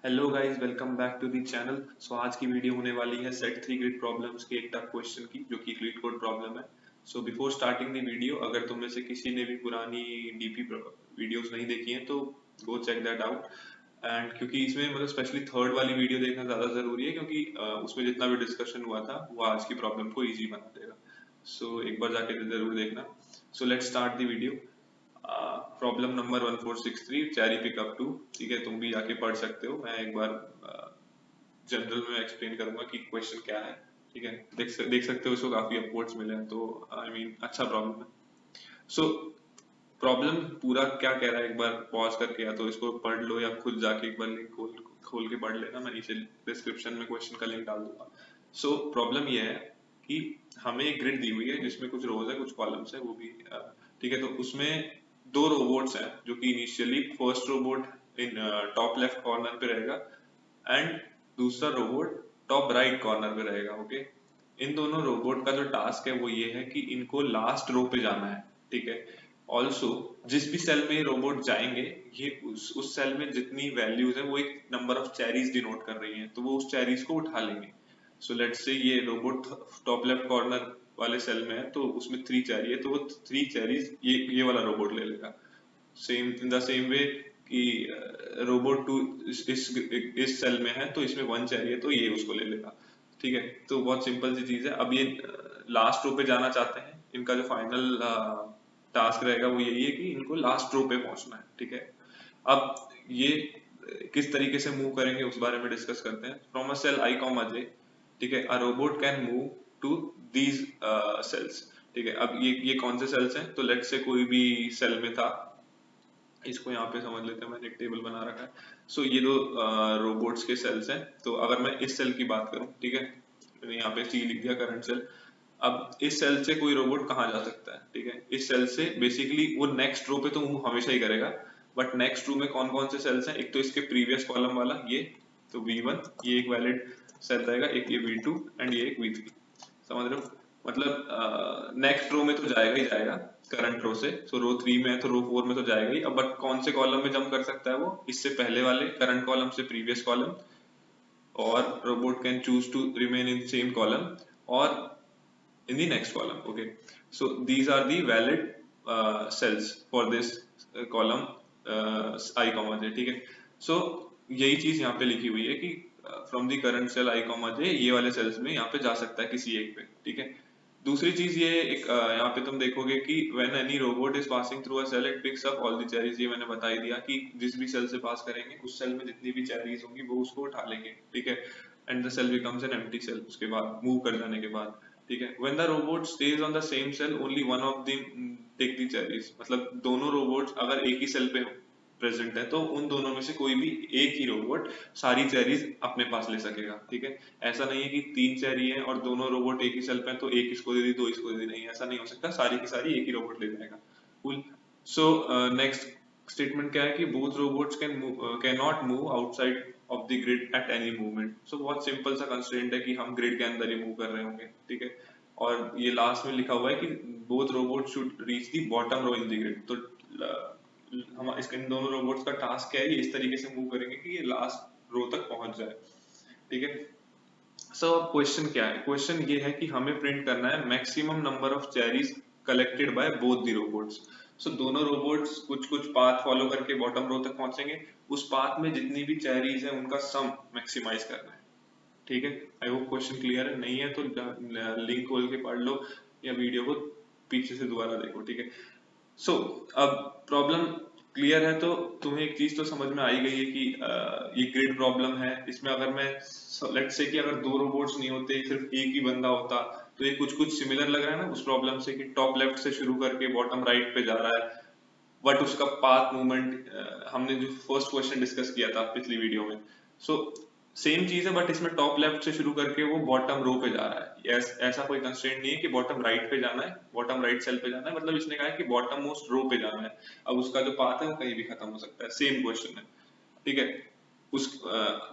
Hello guys, welcome back to the channel. So आज की video होने वाली है सेट 3 ग्रिड प्रॉब्लम्स के एक टफ क्वेश्चन की, जो कि लीड कोड प्रॉब्लम है। So before starting the video, अगर तुम में से किसी ने भी पुरानी डीपी वीडियोस नहीं देखी हैं तो go check that out. And क्योंकि इसमें मतलब स्पेशली थर्ड वाली वीडियो देखना ज्यादा जरूरी है, क्योंकि उसमें जितना भी डिस्कशन हुआ था वो आज की प्रॉब्लम को इजी बना देगा। सो एक बार जाके जरूर देखना। So let's start the video. Problem number 1463, cherry pickup 2। ठीक है, तुम भी जाके पढ़ सकते हो। मैं एक बार जनरल में एक्सप्लेन करूंगा कि क्वेश्चन क्या है। ठीक है, देख सकते हो इसको काफी अपवर्ड्स मिले हैं, तो आई मीन अच्छा प्रॉब्लम है। सो प्रॉब्लम पूरा क्या कह रहा है, एक बार पॉज करके या तो इसको पढ़ लो या खुद जाके एक बार लिंक खोल खोल के पढ़ लेना। मैं नीचे डिस्क्रिप्शन में क्वेश्चन का लिंक डाल दूंगा। सो प्रॉब्लम ये है कि हमें एक ग्रिड दी हुई है जिसमें कुछ रोज है, कुछ कॉलम्स है, वो भी ठीक है। तो उसमें दो रोबोट्स हैं, जो कि initially first robot in top left corner पे रहेगा एंड दूसरा रोबोट टॉप राइट कॉर्नर पे रहेगा। ओके, इन दोनों रोबोट का जो टास्क है वो ये है कि इनको लास्ट रो पे जाना है। ठीक है, ऑल्सो जिस भी सेल में ये रोबोट जाएंगे, ये उस सेल में जितनी वैल्यूज है वो एक नंबर ऑफ चेरीज डिनोट कर रही हैं, तो वो उस चेरीज को उठा लेंगे। सो लेट्स से ये रोबोट टॉप लेफ्ट कॉर्नर वाले सेल में है, तो उसमें 3 चेरी है, तो वो 3 चेरीज ये वाला रोबोट ले लेगा। Same in the same way कि रोबोट टू इस सेल में है, तो इसमें 1 चाहिए, तो ये उसको ले लेगा। ठीक है, तो बहुत सिंपल सी चीज है। अब ये लास्ट रो पे जाना चाहते हैं। इनका जो फाइनल टास्क रहेगा वो यही है कि इनको लास्ट रो पे पहुंचना है। ठीक है, अब ये किस तरीके से मूव करेंगे उस बारे में डिस्कस करते हैं। From a cell I comma J, ठीक है, a robot can move to these cells. ठीक है, अब ये कौन से सेल्स हैं, तो लेट से कोई भी सेल में था, इसको यहाँ पे समझ लेते हैं। मैंने एक टेबल बना रखा है। सो ये दो रोबोट्स के सेल्स हैं। तो अगर मैं इस सेल की बात करूं, ठीक है, मैंने यहाँ पे सी लिख दिया, करंट सेल। अब इस सेल से कोई रोबोट कहाँ जा सकता है? ठीक है, इस सेल से बेसिकली वो नेक्स्ट रो पे तो मूव हमेशा ही करेगा, बट नेक्स्ट रो में कौन कौन से सेल्स हैं? एक तो इसके प्रीवियस कॉलम वाला ये, तो V1 ये एक वैलिड सेल रहेगा, एक ये V2 एंड ये एक V3। समझ रहे हो? मतलब नेक्स्ट रो में तो जाएगा ही जाएगा करंट रो से। सो रो 3 में है तो रो 4 में तो जाएगा ही। अब बट कौन से कॉलम में जंप कर सकता है वो? इससे पहले वाले करंट कॉलम से प्रीवियस कॉलम, और robot can choose to remain in same column और in the next column. Okay, so these are the valid cells for this column I comma j। ठीक है, so यही चीज यहाँ पे लिखी हुई है कि from the current cell I comma j ये वाले सेल्स में यहाँ पे जा सकता है किसी एक पे। ठीक है, दूसरी चीज ये एक यहाँ पे तुम देखोगे कि when any robot is passing through a cell it picks up all the cherries। ये मैंने बता ही दिया कि जिस भी सेल से पास करेंगे उस सेल में जितनी भी चेरीज होंगी वो उसको उठा लेंगे। ठीक है, and the cell becomes an empty cell उसके बाद, मूव कर जाने के बाद। ठीक है, when the robot stays on the same cell only one of them take the cherries। मतलब दोनों रोबोट्स अगर एक ही सेल पे प्रेजेंट है तो उन दोनों में से कोई भी एक ही रोबोट सारी चेरीज अपने पास ले सकेगा। ठीक है, ऐसा नहीं है कि 3 चेरी है और दोनों रोबोट एक ही सेल पे हैं तो एक इसको दे दी, दो इसको दे दी। नहीं, ऐसा नहीं हो सकता, सारी की सारी एक ही रोबोट ले जाएगा। कूल। सो नेक्स्ट स्टेटमेंट क्या है कि both robots can not move outside of the grid at any movement. So बहुत सिंपल सा कंस्ट्रेंट है कि हम ग्रिड के अंदर ही मूव कर रहे होंगे। ठीक है, और ये लास्ट में लिखा हुआ है कि both robot should reach the bottom row in the grid. तो हम इसके इन दोनों रोबोट्स का टास्क क्या है, ये इस तरीके से मूव करेंगे कि ये लास्ट रो तक पहुंच जाए। ठीक है, सो अब क्वेश्चन क्या है? क्वेश्चन ये है कि हमें प्रिंट करना है maximum number of cherries collected by both the robots. So दोनों रोबोट्स कुछ कुछ पाथ फॉलो करके बॉटम रो तक पहुंचेंगे। उस पाथ में जितनी भी चेरीज है उनका सम मैक्सिमाइज करना है। ठीक है, आई होप क्वेश्चन क्लियर है। नहीं है तो लिंक खोल के पढ़ लो या वीडियो को पीछे से दोबारा देखो। ठीक है, सो अब प्रॉब्लम क्लियर है तो तुम्हें एक चीज तो समझ में आई गई है कि ये ग्रिड प्रॉब्लम है। इसमें अगर मैं लेट्स से कि अगर दो रोबोट्स नहीं होते, सिर्फ एक ही बंदा होता, तो ये कुछ कुछ सिमिलर लग रहा है ना उस प्रॉब्लम से, कि टॉप लेफ्ट से शुरू करके बॉटम राइट पे जा रहा है, बट उसका पाथ मूवमेंट हमने जो फर्स्ट क्वेश्चन डिस्कस किया था पिछली वीडियो में, सो सेम चीज है, बट इसमें टॉप लेफ्ट से शुरू करके वो बॉटम रो पे जा रहा है। ऐसा कोई कंस्ट्रेंट नहीं है कि बॉटम राइट पे जाना है, बॉटम राइट सेल पे जाना है। मतलब इसने कहा है कि बॉटम मोस्ट रो पे जाना है। अब उसका जो पाथ है वो कहीं भी खत्म हो सकता है। सेम क्वेश्चन है। ठीक है,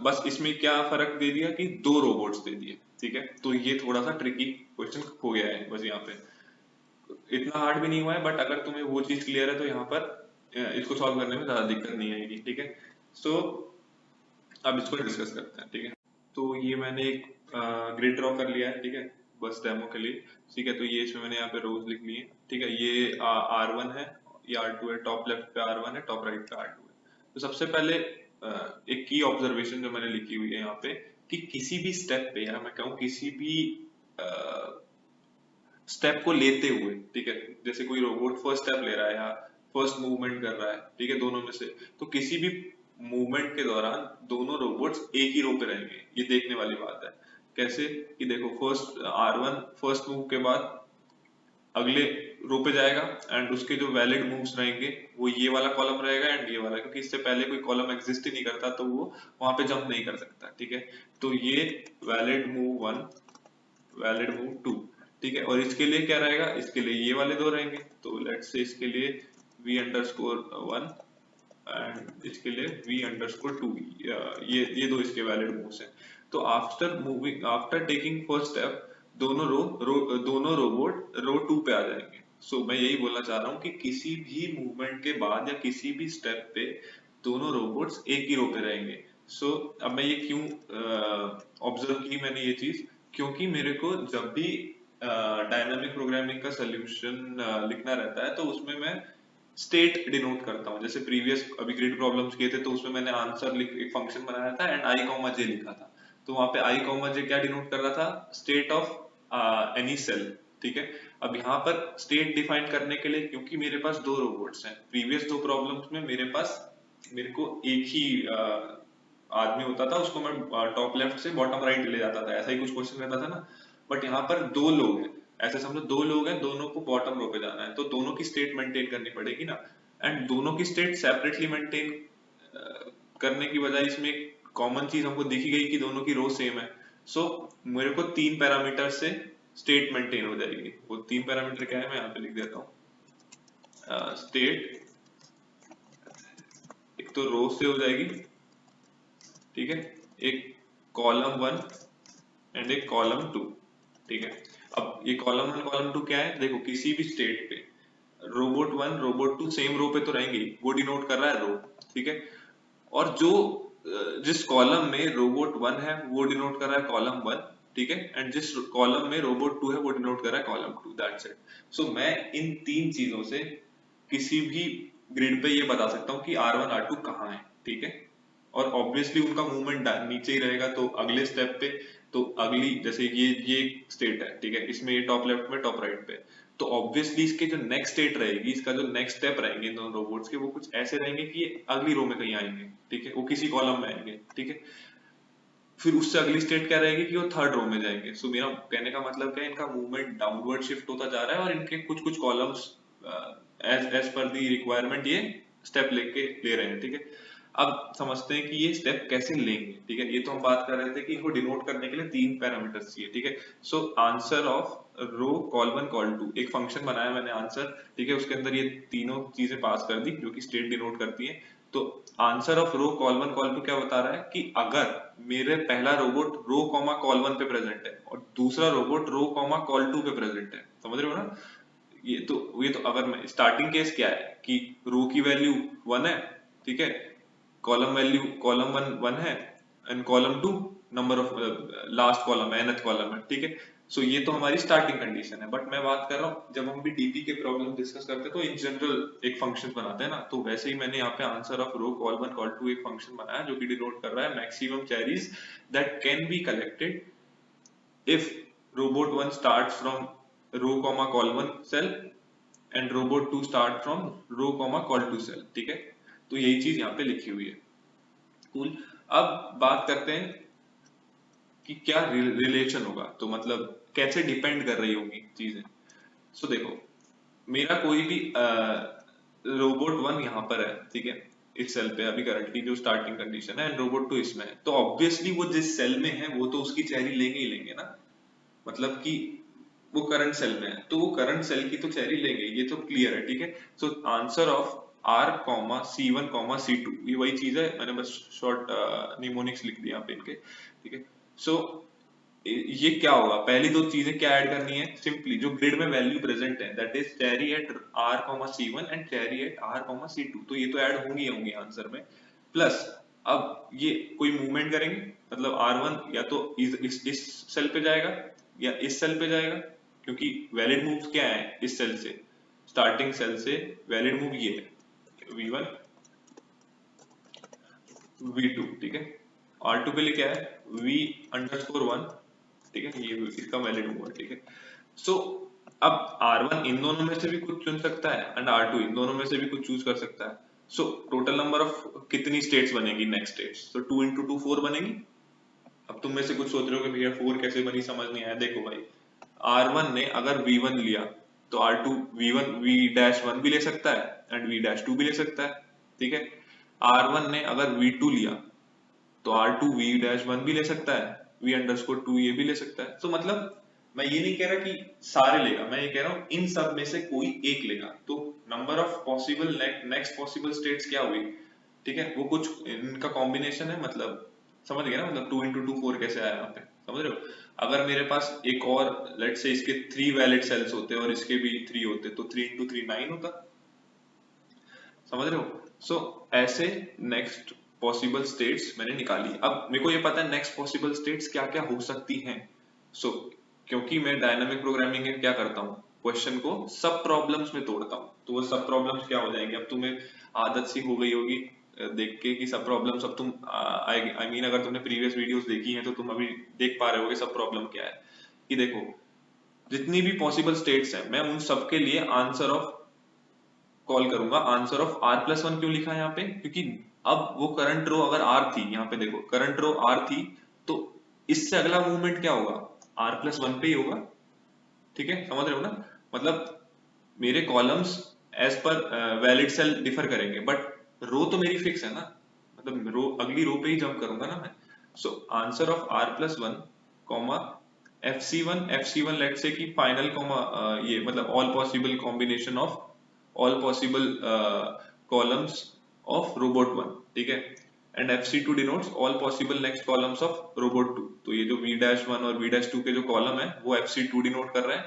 बस इसमें क्या फर्क दे दिया कि दो रोबोट्स दे दिए। ठीक है, तो ये थोड़ा सा ट्रिकी क्वेश्चन हो गया है बस यहाँ पे। इतना हार्ड भी नहीं हुआ है, बट अगर तुम्हें वो चीज क्लियर है तो यहाँ पर इसको सॉल्व करने में ज्यादा दिक्कत नहीं आएगी। ठीक है, सो अब इसको डिस्कस करते हैं, ठीक है। तो ये मैंने एक ग्रिड ड्रॉ कर लिया है, ठीक है, बस डेमो के लिए, ठीक है। तो ये इसमें मैंने यहाँ पे रोज लिख लिए, ठीक है। ये R1 है, ये R2 है, टॉप लेफ्ट पे R1 है, टॉप राइट पे R2 है। तो सबसे पहले एक की ऑब्जर्वेशन जो मैंने लिखी हुई है यहाँ पे, कि किसी भी स्टेप पे, या मैं कहूँ किसी भी स्टेप को लेते हुए, ठीक है, जैसे कोई रोबोट फर्स्ट स्टेप ले रहा है या फर्स्ट मूवमेंट कर रहा है, ठीक है, दोनों में से, तो किसी भी मूवमेंट के दौरान दोनों रोबोट्स एक ही रो पे रहेंगे, ये देखने वाली बात है। कैसे कि देखो, फर्स्ट R1 फर्स्ट मूव के बाद अगले रो पे जाएगा, एंड उसके जो वैलिड मूव्स रहेंगे वो ये वाला कॉलम रहेगा एंड ये वाला, क्योंकि इससे पहले कोई कॉलम एग्जिस्ट ही नहीं करता, तो वो वहां पे जंप नहीं कर सकता, ठीक है। तो ये वैलिड मूव 1, वैलिड मूव 2, ठीक है। और इसके लिए क्या रहेगा, इसके लिए ये वाले दो रहेंगे, तो लेट्स से इसके लिए v_1 एंड इसके लिए v_2, ये दो इसके वैलिड मूव्स हैं। तो आफ्टर टेकिंग फर्स्ट स्टेप, दोनों रोबोट रो 2 पे आ जाएंगे। सो मैं यही बोलना चाह रहा हूँ कि किसी भी मूवमेंट के बाद या किसी भी स्टेप पे दोनों रोबोट्स एक ही रो पे रहेंगे। सो अब मैं ये क्यों ऑब्जर्व की मैंने ये चीज, क्योंकि मेरे को जब भी डायनामिक प्रोग्रामिंग का सोल्यूशन लिखना रहता है, तो उसमें मैं स्टेट डिनोट करता हूँ। जैसे प्रीवियस अभी ग्रिड प्रॉब्लम्स किए थे, तो उसमें मैंने आंसर लिख एक फंक्शन बनाया था एंड i, j लिखा था। तो वहां पे i, j क्या डिनोट कर रहा था, स्टेट ऑफ एनी सेल, ठीक है। अब यहाँ पर स्टेट डिफाइन करने के लिए, क्योंकि मेरे पास दो रोबोट्स हैं, प्रीवियस दो प्रॉब्लम्स में मेरे को एक ही आदमी होता था, उसको मैं टॉप लेफ्ट से बॉटम राइट ले जाता था, ऐसा ही कुछ क्वेश्चन रहता था ना। बट यहाँ पर दो लोग हैं, ऐसे समझो दो लोग हैं, दोनों को बॉटम रो पे जाना है, तो दोनों की स्टेट मेंटेन करनी पड़ेगी ना। एंड दोनों की स्टेट सेपरेटली मेंटेन करने की बजाय इसमें एक कॉमन चीज हमको दिखी गई कि दोनों की रो सेम है। सो मेरे को तीन पैरामीटर से स्टेट मेंटेन हो जाएगी। वो तीन पैरामीटर क्या है, मैं यहाँ पे लिख देता हूँ। स्टेट एक तो रो से हो जाएगी, ठीक है, एक कॉलम 1 एंड एक कॉलम 2, ठीक है। अब ये कॉलम 1 कॉलम 2 क्या है, देखो किसी भी स्टेट पे रोबोट 1 रोबोट 2 सेम रो पे तो रहेंगे, वो डिनोट कर रहा है रो, ठीक है। और जो जिस कॉलम में रोबोट 1 है वो डिनोट कर रहा है कॉलम 1, ठीक है, एंड जिस कॉलम में रोबोट 2 है वो डिनोट कर रहा है कॉलम 2, दैट्स इट। सो मैं इन तीन चीजों से किसी भी ग्रिड पे ये बता सकता हूँ कि R1 R2 कहाँ है, ठीक है। और ऑब्वियसली उनका मूवमेंट नीचे ही रहेगा, तो अगले स्टेप पे, तो अगली जैसे ये स्टेट है, ठीक है, इसमें ये टॉप लेफ्ट में टॉप राइट पे, तो ऑब्वियसली इसके जो नेक्स्ट स्टेट रहेगी, इसका जो नेक्स्ट स्टेप रहेंगे इन दोनों रोबोट्स के, वो कुछ ऐसे रहेंगे कि ये अगली रो में कहीं आएंगे, ठीक है, वो किसी कॉलम में आएंगे, ठीक है। फिर उससे अगली स्टेट क्या रहेगी कि वो थर्ड रो में जाएंगे। सो मेरा कहने का मतलब क्या है, इनका मूवमेंट डाउनवर्ड शिफ्ट होता जा रहा है, और इनके कुछ कुछ columns as as per the requirement ये स्टेप लेके ले रहे हैं, ठीक है। अब समझते हैं कि ये स्टेप कैसे लेंगे, ठीक है। ये तो हम बात कर रहे थे कि इनको डिनोट करने के लिए तीन पैरामीटर्स चाहिए, ठीक है। So answer of row col 1 col 2, एक फंक्शन बनाया मैंने आंसर, ठीक है, उसके अंदर ये तीनों चीजें पास कर दी जो कि स्टेट डिनोट करती है। तो answer of row col 1 col 2 क्या बता रहा है कि अगर मेरे पहला रोबोट रो कॉमा कॉल 1 पे प्रेजेंट है और दूसरा रोबोट रो कॉमा कॉल 2 पे प्रेजेंट है, समझ रहे हो ना। ये तो अगर मैं स्टार्टिंग केस क्या है कि रो की वैल्यू 1 है, ठीक है, कॉलम 1 है, and column 2 number of last column है, nth कॉलम है, ठीक है। सो ये तो हमारी स्टार्टिंग कंडीशन है। बट मैं बात कर रहा हूँ, जब हम भी डीपी के प्रॉब्लम डिस्कस करते हैं तो इन जनरल एक फंक्शन बनाते हैं ना, तो वैसे ही मैंने यहाँ पे answer of row col 1 col 2 एक फंक्शन बनाया जो कि डिनोट कर रहा है maximum carries that can be collected if robot 1 starts from row comma call 1 cell and robot 2 start from row comma call 2 cell, ठीक है। तो यही चीज यहाँ पे लिखी हुई है। कूल। अब बात करते हैं कि क्या रिलेशन होगा, तो मतलब कैसे डिपेंड कर रही होंगी चीजें। सो देखो, मेरा कोई भी रोबोट 1 यहाँ पर है, ठीक है, इस सेल पे अभी करंटली जो स्टार्टिंग कंडीशन है, एंड रोबोट 2 इसमें है, तो ऑब्वियसली वो जिस सेल में है वो तो उसकी चेरी लेंगे ही लेंगे ना। मतलब कि वो करंट सेल में है तो वो करंट सेल की तो चेरी लेंगे, ये तो क्लियर है, ठीक है। So answer of R, C1, C2, ये वही चीज है, मैंने बस शॉर्ट निमोनिक्स लिख दिया यहाँ पे इनके, ठीक है। सो ये क्या होगा, पहली दो चीजें क्या ऐड करनी है, सिंपली जो ग्रिड में वैल्यू प्रेजेंट है, that is cherry at R, C1 and cherry at R, C2, तो ये तो ऐड होंगी होंगी आंसर में, प्लस अब ये कोई मूवमेंट करेंगे, मतलब R1 या तो इस सेल पे जाएगा या इस सेल पे जाएगा, क्योंकि वैलिड मूव क्या है इस सेल से, स्टार्टिंग सेल से वैलिड मूव ये है V1 V2, ठीक है। R2 के लिए क्या है V_1, ठीक है, ये इसका वैलिड मूव है, ठीक है। सो अब R1 इन दोनों में से भी कुछ चुन सकता है एंड R2 इन दोनों में से भी कुछ चूज कर सकता है। सो टोटल नंबर ऑफ कितनी स्टेट्स बनेगी नेक्स्ट स्टेट्स, तो 2 into 2 4 बनेगी। अब तुम में से कुछ सोच रहे हो कि भैया 4 कैसे बनी, समझ नहीं आया। देखो भाई, R1 ने अगर V1 लिया तो R2 V1 V-1 भी ले सकता है एंड V-2 भी ले सकता है, ठीक है। R1 ने अगर V2 लिया तो R2 V-1 भी ले सकता है, V_2 ये भी ले सकता है। तो मतलब मैं ये नहीं कह रहा कि सारे लेगा, मैं ये कह रहा हूँ इन सब में से कोई एक लेगा। तो number of possible next possible states क्या हुई, ठीक है, वो कुछ इनका कॉम्बिनेशन है। मतलब समझ गए ना, मतलब 2 into 2 4 कैसे आया यहाँ पे, समझ रहे हो। अगर मेरे पास एक और लेट्स से इसके 3 वैलिड सेल्स होते और इसके भी 3 होते तो 3 into 3 9 होता, समझ रहे हो। सो ऐसे नेक्स्ट पॉसिबल स्टेट्स मैंने निकाली। अब मेरे को ये पता है नेक्स्ट पॉसिबल स्टेट्स क्या क्या हो सकती हैं। सो क्योंकि मैं डायनामिक प्रोग्रामिंग में क्या करता हूँ, क्वेश्चन को सब प्रॉब्लम्स में तोड़ता हूँ, तो वो सब प्रॉब्लम्स क्या हो जाएंगे। अब तुम्हें आदत सी हो गई होगी देख के कि सब प्रॉब्लम्स, अब तुम आई मीन अगर तुमने प्रीवियस वीडियोस देखी हैं तो तुम अभी देख पा रहे होगे सब प्रॉब्लम क्या है। कि देखो जितनी भी पॉसिबल स्टेट्स हैं मैं उन सब के लिए आंसर ऑफ कॉल करूंगा। आंसर ऑफ R+1 क्यों लिखा है यहाँ पे, क्योंकि अब वो करंट रो अगर R थी, यहाँ पे देखो करंट रो R थी, तो इससे अगला मूवमेंट क्या होगा, R+1 पे ही होगा, ठीक है, समझ रहे हो ना। मतलब मेरे कॉलम्स एज पर वैलिड सेल डिफर करेंगे बट रो तो मेरी फिक्स है ना, मतलब रो अगली रो पे ही जंप करूंगा ना मैं। सो answer of R+1 comma FC1 let's say कि फाइनल कॉमा ये मतलब all possible combination of all possible columns of robot1, ठीक है। And FC2 denotes all possible next columns of robot2। तो ये जो V-1 और V-2 के जो कॉलम है वो FC2 डिनोट कर रहे हैं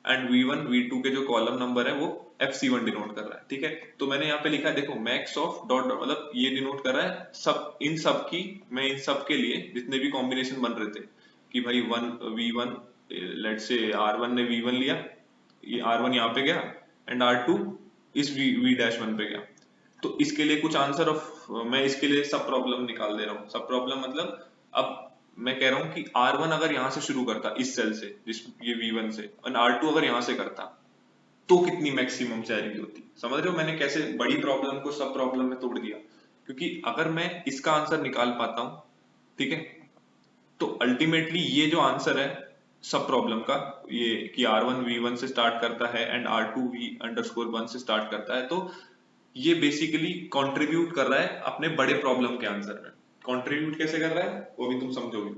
एंड V1 V2 के जो कॉलम नंबर है वो FC1 डिनोट कर रहा है, ठीक है। तो मैंने यहाँ पे लिखा है देखो मैक्स ऑफ डॉट, मतलब ये डिनोट कर रहा है सब इन सब की, मैं इन सब के लिए जितने भी कॉम्बिनेशन बन रहे थे कि भाई V1 लेट से R1 ने V1 लिया, ये R1 यहाँ पे गया एंड R2 इस V-1 पे गया। तो इसके लिए कुछ आंसर ऑफ, मैं इसके लिए सब प्रॉब्लम निकाल दे रहा हूँ। सब प्रॉब्लम मतलब अब मैं कह रहा हूँ कि R1 अगर यहाँ से शुरू करता इस सेल से, जिस ये V1 से, और R2 अगर यहाँ से करता तो कितनी मैक्सिमम चैरिंग होती, समझ रहे हो मैंने कैसे बड़ी प्रॉब्लम को सब प्रॉब्लम में तोड़ दिया। क्योंकि अगर मैं इसका आंसर निकाल पाता हूँ, ठीक है, तो अल्टीमेटली ये जो आंसर है सब प्रॉब्लम का, ये कि R1 V1 से स्टार्ट करता है एंड R2 V_1 से स्टार्ट करता है, तो ये बेसिकली कंट्रीब्यूट कर रहा है अपने बड़े प्रॉब्लम के आंसर में। कंट्रीब्यूट कैसे कर रहा है वो भी तुम समझोगे।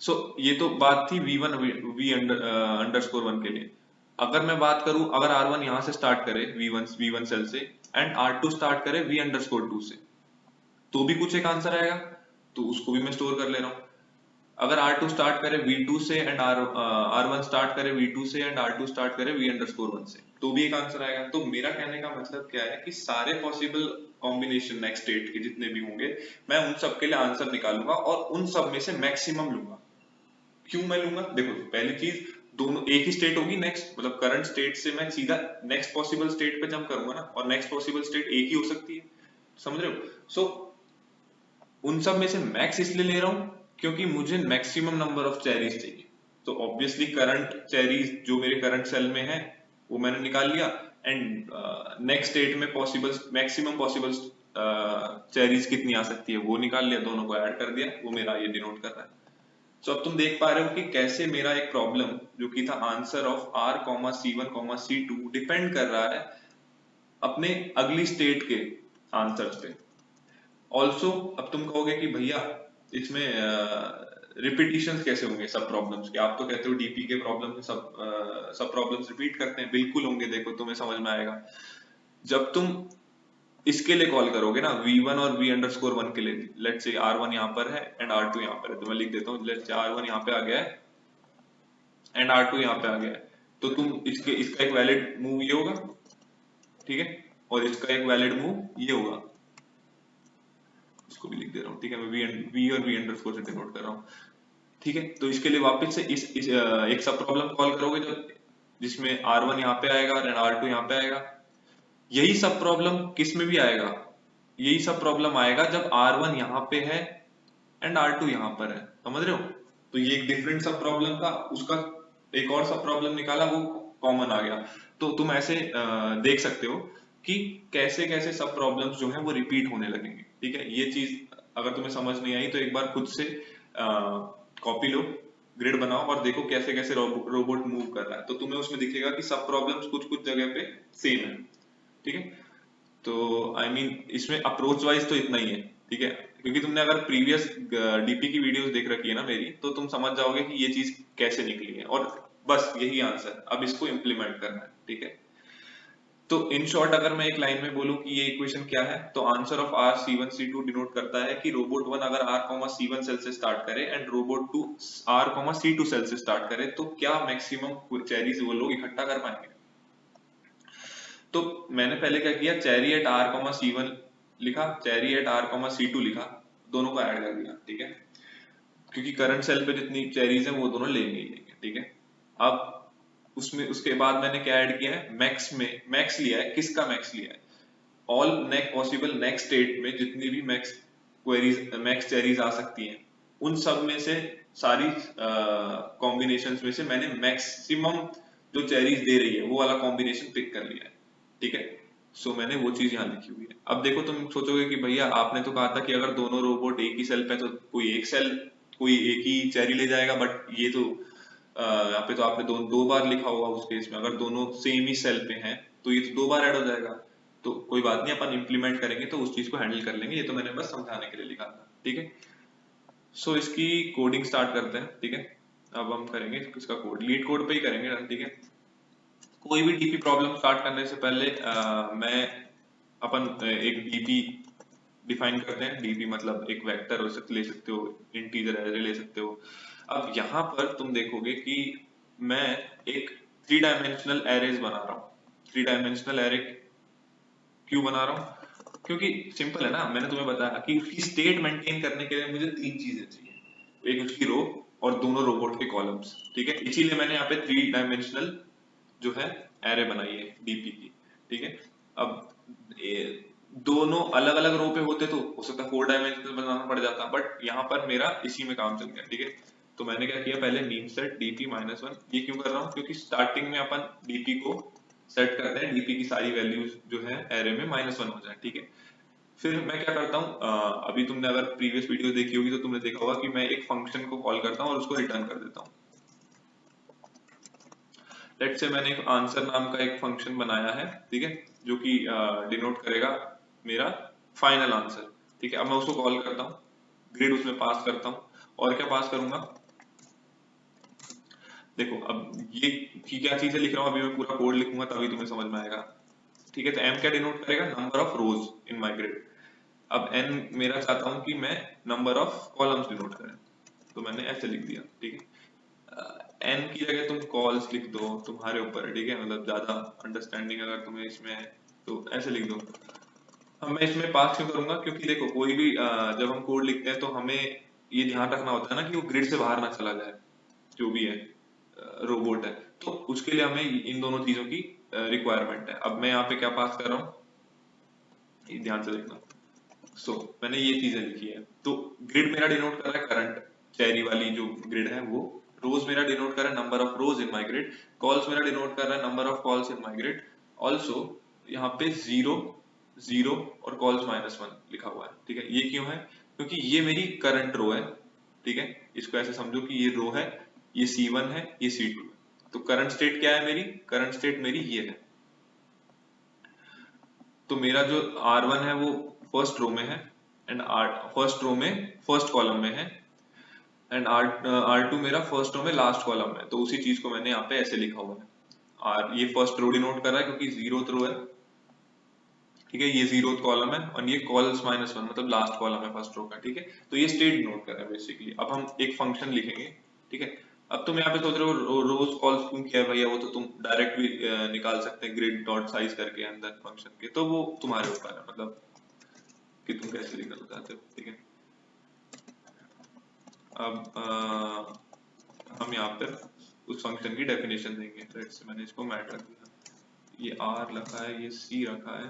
सो ये तो बात थी V1 V_1 के लिए। अगर मैं बात करूं, अगर R1 यहां से स्टार्ट करे V1 सेल से एंड R2 स्टार्ट करे V_2 से, तो भी कुछ एक आंसर आएगा, तो उसको भी मैं स्टोर कर ले रहा हूँ। अगर R2 स्टार्ट करे V2 से एंड R1 स्टार्ट करे V2 से एंड R2 स्टार्ट करे V_1 से, तो भी एक आंसर आएगा। तो मेरा कहने का मतलब क्या है कि सारे पॉसिबल कॉम्बिनेशन नेक्स्ट स्टेट के जितने भी होंगे मैं उन सब के लिए आंसर निकालूंगा और उन सब में से मैक्सिमम लूंगा। क्यों मैं लूंगा, देखो पहली चीज दोनों एक ही स्टेट होगी नेक्स्ट, मतलब करंट स्टेट से मैं सीधा नेक्स्ट पॉसिबल स्टेट पे जंप करूंगा ना, और नेक्स्ट पॉसिबल स्टेट एक ही हो सकती है, समझ रहे हो। सो उन सब में से मैक्स इसलिए ले रहा हूं क्योंकि मुझे मैक्सिमम नंबर ऑफ चेरीज चाहिए। तो ऑब्वियसली करंट चेरीज जो मेरे करंट सेल में है वो मैंने निकाल लिया एंड नेक्स्ट स्टेट में पॉसिबल मैक्सिमम पॉसिबल चेरीज कितनी आ सकती है वो निकाल लिया, दोनों को ऐड कर दिया, वो मेरा ये डिनोट कर रहा है। तो अब तुम देख पा रहे हो कि कैसे मेरा एक प्रॉब्लम जो कि था आंसर ऑफ R,C1,C2 डिपेंड कर रहा है अपने अगली स्टेट के आंसर्स पे। ऑल्सो अब तुम कहोगे कि भैया इसमें रिपीटिशंस कैसे होंगे सब प्रॉब्लम्स के, आप तो कहते हो डीपी के प्रॉब्लम सब प्रॉब्लम्स रिपीट करते हैं, बिल्कुल होंगे। देखो तुम्हें समझ में आएगा जब तुम इसके लिए कॉल करोगे ना V1 और V_1 के लिए, लेट्स से R1 यहाँ पर है एंड R2 यहाँ पर है, तो मैं लिख देता हूँ लेट्स से R1 यहाँ पे आ गया है एंड R2 यहाँ पे आ गया है, तो तुम इसका एक वैलिड मूव ये होगा, ठीक है, और इसका एक वैलिड मूव ये होगा। इसको भी लिख दे रहा हूँ, ठीक है, मैं वी और वी अंडरस्कोर से डिनोट कर रहा हूँ, ठीक है। तो इसके लिए वापस से एक सब प्रॉब्लम कॉल करोगे जब जिसमें R1 यहाँ पे आएगा और R2 यहाँ पे आएगा। यही सब प्रॉब्लम किस में भी आएगा, यही सब प्रॉब्लम आएगा जब R1 यहाँ पे है एंड R2 यहाँ पर है, समझ रहे हो। तो ये एक डिफरेंट सब प्रॉब्लम था, उसका एक और सब प्रॉब्लम निकाला, वो कॉमन आ गया। तो तुम ऐसे देख सकते हो कि कैसे कैसे सब प्रॉब्लम्स जो है वो रिपीट होने लगेंगे, ठीक है। ये चीज अगर तुम्हें समझ नहीं आई तो एक बार खुद से कॉपी लो, ग्रिड बनाओ और देखो कैसे कैसे रोबोट मूव कर रहा है, तो तुम्हें उसमें दिखेगा कि सब प्रॉब्लम्स कुछ कुछ जगह पे सेम है, ठीक है। तो आई मीन इसमें अप्रोच वाइज तो इतना ही है, ठीक है, क्योंकि तुमने अगर प्रीवियस डीपी की वीडियोस देख रखी है ना मेरी, तो तुम समझ जाओगे कि ये चीज कैसे निकली है, और बस यही आंसर, अब इसको इम्प्लीमेंट करना है, ठीक है। तो इन शॉर्ट अगर मैं एक लाइन में बोलूं कि ये इक्वेशन क्या है, तो answer of are C1 C2 denote करता है कि रोबोट 1 अगर R, C1 सेल से स्टार्ट करे and robot 2 R, C2 cell से स्टार्ट करे, तो क्या मैक्सिमम चेरीज वो लोग इकट्ठा कर पाएंगे। तो मैंने पहले क्या किया, चेरी एट R, C1 लिखा, चेरी एट R, C2 लिखा, दोनों को ऐड कर दिया, ठीक है, क्योंकि करंट सेल पे जितनी चेरीज हैं वो दोनों लेंगे ही लेंगे, ठीक है। अब उसमें उसके बाद मैंने क्या ऐड किया है, मैक्स में मैक्स लिया है, किसका मैक्स लिया है, ऑल पॉसिबल नेक्स्ट स्टेट में जितनी भी मैक्स क्वेरीज मैक्स चेरीज आ सकती हैं, उन सब में से सारी कॉम्बिनेशंस में से मैंने मैक्सिमम जो चेरीज दे रही है वो वाला कॉम्बिनेशन पिक कर लिया है, ठीक है। सो मैंने वो चीज यहाँ लिखी हुई है। अब देखो तुम सोचोगे कि भैया आपने तो कहा था कि अगर दोनों रोबोट एक ही सेल पे तो कोई एक ही चेरी ले जाएगा, बट ये तो यहाँ पे तो आपने दो बार लिखा होगा उस केस में, अगर दोनों सेम ही सेल पे हैं तो ये तो 2 बार ऐड हो जाएगा। तो कोई बात नहीं, अपन इम्प्लीमेंट करेंगे तो उस चीज को हैंडल कर लेंगे, ये तो मैंने बस समझाने के लिए लिखा था, ठीक है। सो इसकी कोडिंग स्टार्ट करते हैं, ठीक है। अब हम करेंगे इसका कोड, लीड कोड पे ही करेंगे रन, ठीक है। कोई भी डीपी प्रॉब्लम स्टार्ट करने से पहले मैं अपन एक डीपी डिफाइन करते हैं। डीपी मतलब एक वेक्टर ले सकते हो, इंटीजर एरे ले सकते हो। अब यहाँ पर तुम देखोगे कि मैं एक 3 डायमेंशनल एरेज बना रहा हूँ। 3 डायमेंशनल एरे क्यों बना रहा हूँ, क्योंकि सिंपल है ना, मैंने तुम्हें बताया कि उसकी स्टेट मेंटेन करने के लिए मुझे 3 चीजें चाहिए, एक उसकी रो और दोनों रोबोट के कॉलम्स, ठीक है। इसीलिए मैंने यहाँ पे 3 डायमेंशनल जो है एरे बनाई है डीपी की, ठीक है। अब दोनों अलग अलग रो पे होते तो हो सकता है 4 डायमेंशनल बनाना पड़ जाता, बट यहाँ पर मेरा इसी में काम चल गया, ठीक है। तो मैंने क्या किया, पहले मीन सेट डीपी -1, ये क्यों कर रहा हूँ, क्योंकि स्टार्टिंग में अपन डीपी को सेट करते हैं, डीपी की सारी वैल्यूज जो है एरे में -1 हो जाए, ठीक है। फिर मैं क्या करता हूँ, अभी तुमने अगर प्रीवियस वीडियो देखी होगी तो तुमने देखा होगा कि मैं एक फंक्शन को कॉल करता हूँ और उसको रिटर्न कर देता हूँ। लेट्स से मैंने एक आंसर नाम का एक फंक्शन बनाया है, ठीक है, जो कि डिनोट करेगा मेरा फाइनल आंसर, ठीक है। अब मैं उसको कॉल करता हूँ, ग्रिड उसमें पास करता हूँ, और क्या पास करूंगा, देखो अब ये क्या चीज है लिख रहा हूँ, अभी मैं पूरा कोड लिखूंगा तभी तुम्हें समझ में आएगा, ठीक है। तो m क्या डिनोट करेगा, number of rose in my grid. अब n मेरा चाहता हूँ कि मैं नंबर ऑफ कॉलम्स डिनोट करें, तो मैंने ऐसे लिख दिया, ठीक है। n की जगह तुम कॉल्स लिख दो, तुम्हारे ऊपर है, ठीक है, मतलब ज्यादा अंडरस्टैंडिंग अगर तुम्हें इसमें है तो ऐसे लिख दो। अब मैं इसमें पास क्यों करूंगा, क्योंकि देखो कोई भी जब हम कोड लिखते हैं तो हमें ये ध्यान रखना होता है ना कि वो ग्रिड से बाहर ना चला जाए, जो भी है रोबोट है, तो उसके लिए हमें इन दोनों चीजों की रिक्वायरमेंट है। अब मैं यहाँ पे क्या पास कर रहा हूँ, ध्यान से देखना। मैंने ये चीजें लिखी है, तो ग्रिड मेरा डिनोट कर रहा है करंट चेरी वाली जो ग्रिड है वो, रोज मेरा डिनोट कर रहा है number of rose in my grid, calls मेरा डिनोट कर रहा है number of calls in my grid. Also यहाँ पे 0 0 और कॉल्स -1 लिखा हुआ है, ठीक है। ये क्यों है, क्योंकि ये मेरी करंट रो है, ठीक है। इसको ऐसे समझो कि ये रो है, ये C1 है, ये C2 है। तो करंट स्टेट क्या है मेरी, करंट स्टेट मेरी ये है। तो मेरा जो R1 है वो फर्स्ट रो में है, एंड फर्स्ट रो में फर्स्ट कॉलम में है, एंड R2 मेरा फर्स्ट रो में लास्ट कॉलम में है। तो उसी चीज को मैंने यहाँ पे ऐसे लिखा हुआ है, और ये फर्स्ट रो डिनोट कर रहा है क्योंकि 0th रो है, ठीक है, ये 0th कॉलम है, और ये कॉल्स -1 मतलब लास्ट कॉलम है फर्स्ट रो का, ठीक है। तो ये स्टेट डिनोट कर रहा है बेसिकली। अब हम एक फंक्शन लिखेंगे, ठीक है। अब तुम यहाँ पे सोच रहे हो रोज कॉल्स क्यों किया है भैया, वो तो तुम डायरेक्ट भी निकाल सकते हैं ग्रिड डॉट साइज करके अंदर फंक्शन के, तो वो तुम्हारे ऊपर है, मतलब कि तुम कैसे निकालना चाहते हो, ठीक है। अब हम यहाँ पर उस फंक्शन की डेफिनेशन देंगे। तो इससे मैंने इसको मैट रख दिया, ये आर रखा है, ये सी रखा है,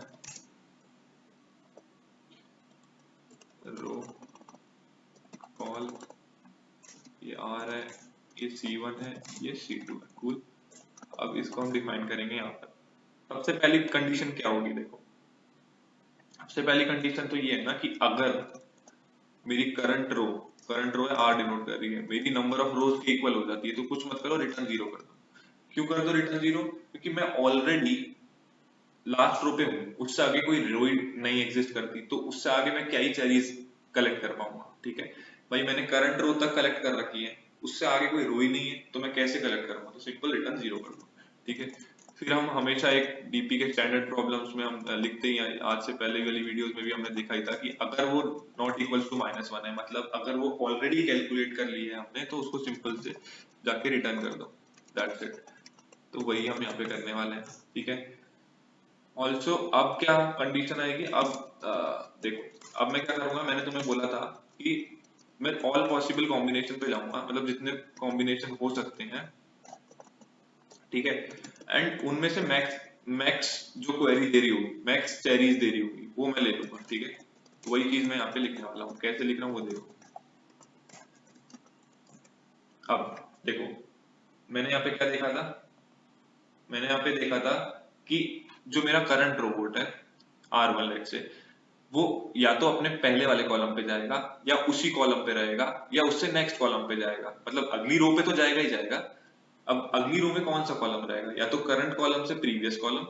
रो कॉल, ये आर है, ये C1 है, ये C2 है। कूल। अब इसको हम डिफाइन करेंगे यहाँ पर। सबसे पहली कंडीशन क्या होगी, देखो सबसे पहली कंडीशन तो ये है ना कि अगर मेरी करंट रो है, आर डिनोट कर रही है, मेरी नंबर ऑफ रोज के इक्वल हो जाती है, तो कुछ मत करो, रिटर्न 0 कर दो। क्यों कर दो रिटर्न 0? क्योंकि मैं ऑलरेडी लास्ट रो पे हूँ, उससे आगे कोई रो ही नहीं एग्जिस्ट करती, तो उससे आगे मैं क्या ही चेरीज कलेक्ट कर पाऊंगा। ठीक है भाई, मैंने करंट रो तक कलेक्ट कर रखी है, उससे आगे कोई रो ही नहीं है, तो मैं कैसे कलेक्ट करूंगा? तो सिंपल रिटर्न 0 कर दो। ठीक है, फिर हम हमेशा एक डीपी के स्टैंडर्ड प्रॉब्लम्स में हम लिखते ही हैं, आज से पहले वाली वीडियोस में भी हमने देखा ही था कि अगर वो नॉट इक्वल्स टू -1 है, मतलब अगर वो ऑलरेडी कैलकुलेट कर ली है हमने, तो उसको सिंपल से जाके रिटर्न कर दो, दैट्स इट। तो वही हम यहाँ पे करने वाले हैं। ठीक है, ऑल्सो अब क्या कंडीशन आएगी, अब देखो अब मैं क्या करूंगा, मैंने तुम्हें बोला था कि मैं ऑल पॉसिबल कॉम्बिनेशन पे जाऊंगा, मतलब जितने कॉम्बिनेशन हो सकते हैं। ठीक है, एंड उनमें से मैक्स मैक्स जो क्वेरी दे रही होगी, मैक्स चेरीज दे रही होगी, वो मैं ले लूंगा। ठीक है, तो वही चीज मैं यहाँ पे लिखने वाला हूँ, कैसे लिख रहा हूँ वो देखो। अब देखो, मैंने यहाँ पे क्या देखा था, मैंने यहाँ पे देखा था कि जो मेरा करंट रोबोट है R1 लेट से, वो या तो अपने पहले वाले कॉलम पे जाएगा, या उसी कॉलम पे रहेगा, या उससे नेक्स्ट कॉलम पे जाएगा, मतलब अगली रो पे तो जाएगा ही जाएगा। अब अगली रो में कौन सा कॉलम रहेगा, या तो करंट कॉलम से प्रीवियस कॉलम,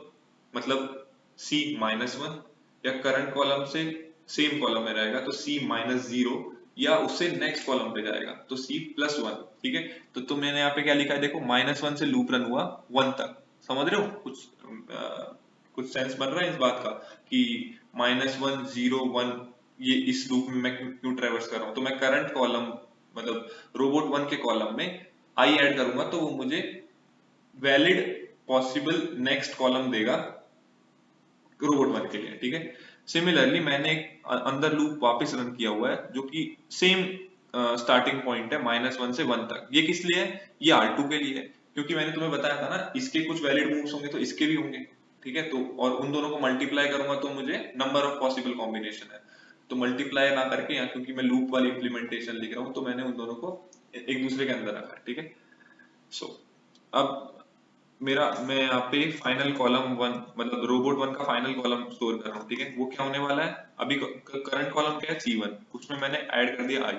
मतलब C-1, या करंट कॉलम से सेम कॉलम में रहेगा तो C-0, या उससे नेक्स्ट कॉलम पे जाएगा तो C+1। ठीक है, तो मैंने यहाँ पे क्या लिखा है देखो, -1 से लूप रन हुआ 1 तक। समझ रहे हो? कुछ सेंस बन रहा है इस बात का कि -1 0 1, ये इस लूप में मैं क्यों ट्रेवर्स कर रहा हूँ? तो मैं करंट कॉलम, मतलब रोबोट 1 के कॉलम में आई ऐड करूंगा, तो वो मुझे वैलिड पॉसिबल नेक्स्ट कॉलम देगा रोबोट 1 के लिए। ठीक है, सिमिलरली मैंने एक अंदर लूप वापस रन किया हुआ है जो कि सेम स्टार्टिंग पॉइंट है -1 से 1 तक। ये किस लिए है? ये R2 के लिए है, क्योंकि मैंने तुम्हें बताया था ना, इसके कुछ वैलिड मूव्स होंगे तो इसके भी होंगे। ठीक है, तो और उन दोनों को मल्टीप्लाई करूंगा तो मुझे नंबर ऑफ पॉसिबल कॉम्बिनेशन है, तो मल्टीप्लाई ना करके यहाँ, क्योंकि मैं लूप वाली इंप्लीमेंटेशन लिख रहा हूँ, तो मैंने उन दोनों को एक दूसरे के अंदर रखा है। ठीक है, सो अब मैं यहाँ पे फाइनल कॉलम 1, मतलब रोबोट 1 का फाइनल कॉलम स्टोर कर रहा हूँ। ठीक है, वो क्या होने वाला है, अभी करंट कॉलम क्या है C1, उसमें मैंने ऐड कर दिया I,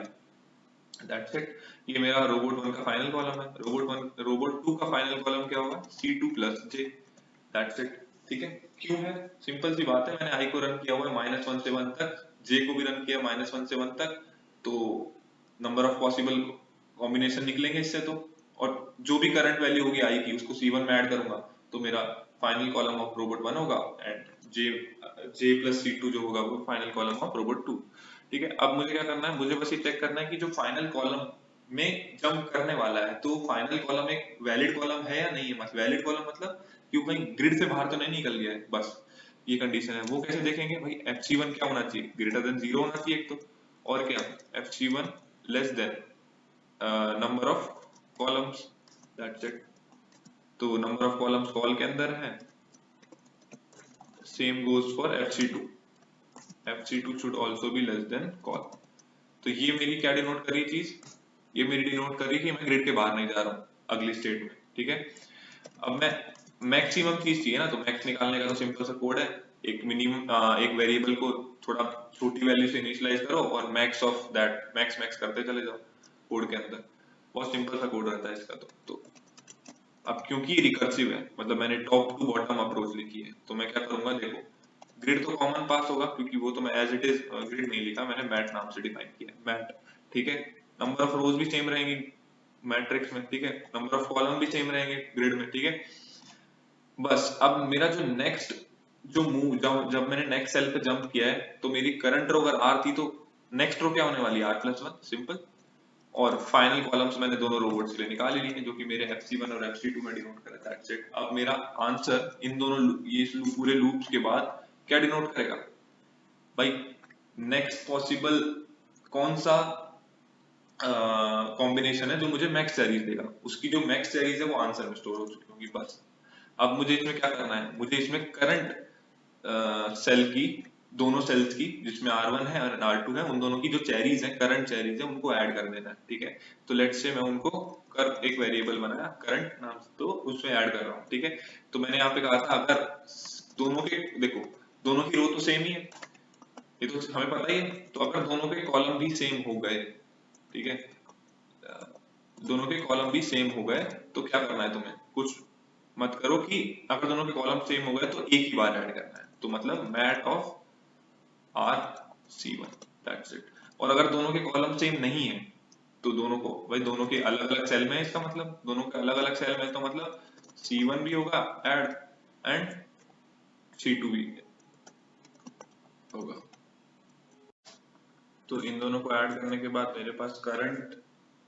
दैट्स इट। ये मेरा रोबोट 1 का फाइनल कॉलम है। रोबोट 2 का फाइनल कॉलम क्या होगा, C2 + J, दैट्स इट। ठीक है, क्यों है? सिंपल सी बात है, मैंने I को रन किया हुआ है -1 से 1 तक, J को भी रन किया -1 से 1 तक, तो नंबर ऑफ पॉसिबल कॉम्बिनेशन निकलेंगे इससे। तो और जो भी करंट वैल्यू होगी I की, उसको C1 में ऐड करूंगा, तो मेरा फाइनल कॉलम ऑफ रोबोट 1 होगा, एंड J + C2 जो होगा वो फाइनल कॉलम ऑफ रोबोट 2। ठीक है, अब मुझे क्या करना है, मुझे बस ये चेक करना है कि जो फाइनल कॉलम में जंप करने वाला है, तो फाइनल कॉलम एक वैलिड कॉलम है या नहीं है। बस वैलिड कॉलम मतलब कि वो कहीं ग्रिड से बाहर तो नहीं निकल गया है, बस ये कंडीशन है। वो कैसे देखेंगे भाई, FC1 क्या होना चाहिए, >0 होना चाहिए एक तो, और क्या, FC1 less than number of columns, that's it. तो नंबर ऑफ कॉलम्स कॉल के अंदर है, same goes for FC2 should also be less than call. तो ये मेरी क्या डिनोट कर रही चीज, ये मेरी डिनोट कर रही कि मैं ग्रिड के बाहर नहीं जा रहा हूँ अगली स्टेट में। ठीक है, अब मैं मैक्सिमम चीज चाहिए ना, तो मैक्स निकालने का तो सिंपल सा कोड है, एक मिनिमम एक वेरिएबल को थोड़ा छोटी वैल्यू से इनिशियलाइज करो और max of that max max करते चले जाओ कोड के अंदर। बहुत सिंपल सा कोड रहता है इसका। तो अब क्योंकि ये रिकर्सिव है, मतलब मैंने टॉप टू बॉटम अप्रोच लिखी है, तो मैं क्या करूंगा, देखो ग्रिड तो कॉमन पास होगा, क्योंकि वो तो मैं एज इट इज ग्रिड नहीं लिखा, मैंने मैट नाम से डिफाइन किया, मैट। ठीक है, नंबर ऑफ रोज भी सेम रहेंगी मैट्रिक्स में। ठीक है, नंबर ऑफ कॉलम भी सेम रहेंगे ग्रिड में। ठीक है, बस अब मेरा जो नेक्स्ट जो मूव, जब मैंने नेक्स्ट सेल पे जंप किया है, तो मेरी करंट रो अगर R थी, तो नेक्स्ट रो क्या होने वाली है, R+1, सिंपल। और फाइनल कॉलम्स मैंने दोनों रोबोट्स के लिए निकाल ही लिए हैं, जो कि मेरे FC1 और FC2 में डिनोट करे, दैट्स इट। अब मेरा आंसर इन दोनों ये पूरे लूप्स के बाद क्या डिनोट करेगा भाई, नेक्स्ट पॉसिबल कौन सा कॉम्बिनेशन है जो मुझे मैक्स चेरीज देगा, उसकी जो मैक्स चेरीज है वो आंसर में स्टोर हो चुकी होंगी बस। अब मुझे इसमें क्या करना है, मुझे इसमें करंट सेल की, दोनों सेल्स की जिसमें R1 है और R2 है, उन दोनों की जो चेरीज है, करंट चेरीज है, उनको ऐड कर देना है। ठीक है, तो लेट्स से मैं उनको कर एक वेरिएबल बनाया करंट नाम से, तो उसमें ऐड कर रहा हूँ। ठीक है, तो मैंने यहाँ पे कहा था अगर दोनों के, देखो दोनों की रो तो सेम ही है, ये तो हमें पता ही है, तो अगर दोनों के कॉलम भी सेम हो गए, ठीक है, दोनों के कॉलम भी सेम हो गए, तो क्या करना है तुम्हें, कुछ मत करो कि अगर दोनों के कॉलम सेम हो गए तो एक ही बार ऐड करना है, तो मतलब mat of R(C1), that's it. और अगर दोनों के कॉलम सेम नहीं है तो दोनों को, भाई दोनों के अलग अलग सेल में है, इसका मतलब दोनों के अलग अलग सेल में है, तो मतलब C1 भी होगा ऐड एंड C2 भी होगा। तो इन दोनों को ऐड करने के बाद मेरे पास करंट,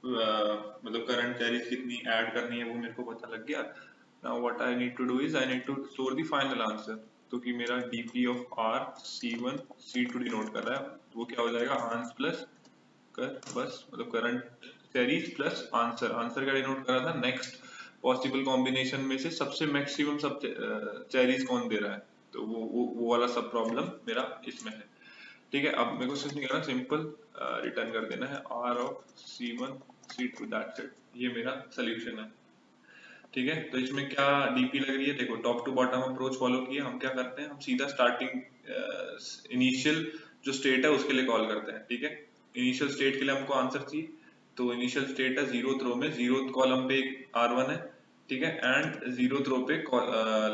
मतलब करंट कैरीज कितनी ऐड करनी है वो मेरे को पता लग गया। Now what I need to do is I need to store the final answer, तो कि मेरा dp of r C1 C2 denote कर रहा है, वो क्या हो जाएगा, आंस प्लस कर, बस मतलब current carries plus answer. Answer क्या डिनोट कर रहा था, नेक्स्ट पॉसिबल कॉम्बिनेशन में से सबसे मैक्सिमम सब चेरीज कौन दे रहा है, तो वो वाला सब प्रॉब्लम मेरा इसमें है। ठीक है, अब मेरे को कुछ नहीं करना, सिंपल रिटर्न कर देना है R of C1 C2, that's it, ये मेरा सोल्यूशन है। ठीक है, तो इसमें क्या डीपी लग रही है, देखो top to bottom approach follow किया, हम क्या करते हैं, हम सीधा स्टार्टिंग इनिशियल जो स्टेट है उसके लिए कॉल करते हैं। ठीक है, इनिशियल स्टेट के लिए हमको आंसर चाहिए, तो इनिशियल स्टेट है जीरोथ रो में, जीरोथ कॉलम पे R1 है, ठीक है, एंड जीरोथ रो पे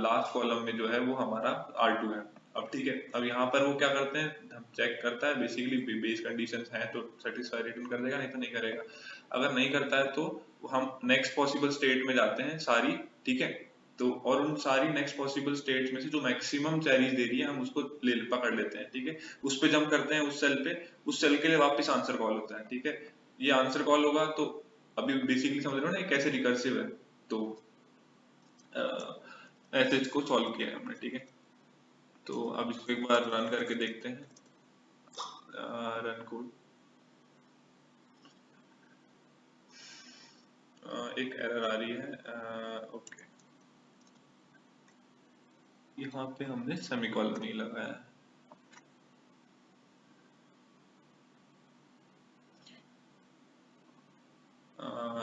लास्ट कॉलम में जो है वो हमारा R2 है। अब ठीक है, अब यहाँ पर वो क्या करते हैं, हम चेक करता है बेसिकली बेस कंडीशंस हैं तो सेटिस्फाई रिटर्न कर देगा, नहीं तो नहीं करेगा। अगर नहीं करता है तो हम नेक्स्ट पॉसिबल स्टेट में जाते हैं सारी, ठीक है, तो और उन सारी नेक्स्ट पॉसिबल स्टेट्स में से जो मैक्सिमम चेरीज दे रही है हम उसको ले पकड़ लेते हैं। ठीक है, उस पे जंप करते हैं, उस सेल पे, उस सेल के लिए वापस आंसर कॉल होता है। ठीक है, ये आंसर कॉल होगा, तो अभी बेसिकली समझ रहे हो ना ये कैसे रिकर्सिव है, तो ऐसे इसको सॉल्व किया है हमने। ठीक है, तो अब इसको एक बार रन करके देखते हैं, रन कोड, एक एरर आ रही है, ओके, यहाँ पे हमने सेमीकोलन नहीं लगाया,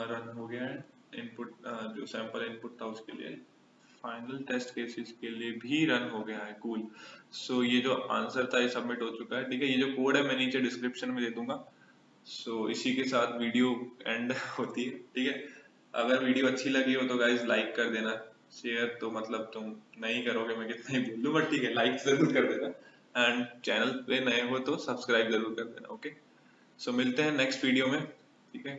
रन हो गया है। इनपुट जो सैंपल इनपुट था उसके लिए, फाइनल टेस्ट केसेस के लिए भी रन हो गया है, कूल। सो ये जो आंसर था ये सबमिट हो चुका है। ठीक है, ये जो कोड है मैं नीचे डिस्क्रिप्शन में दे दूंगा। सो इसी के साथ वीडियो एंड होती है। ठीक है, अगर वीडियो अच्छी लगी हो तो गाइज लाइक कर देना, शेयर तो मतलब तुम नहीं करोगे, मैं कितना ही बोल दूं, बट ठीक है लाइक जरूर कर देना, एंड चैनल पे नए हो तो सब्सक्राइब जरूर कर देना। ओके, सो मिलते हैं नेक्स्ट वीडियो में। ठीक है।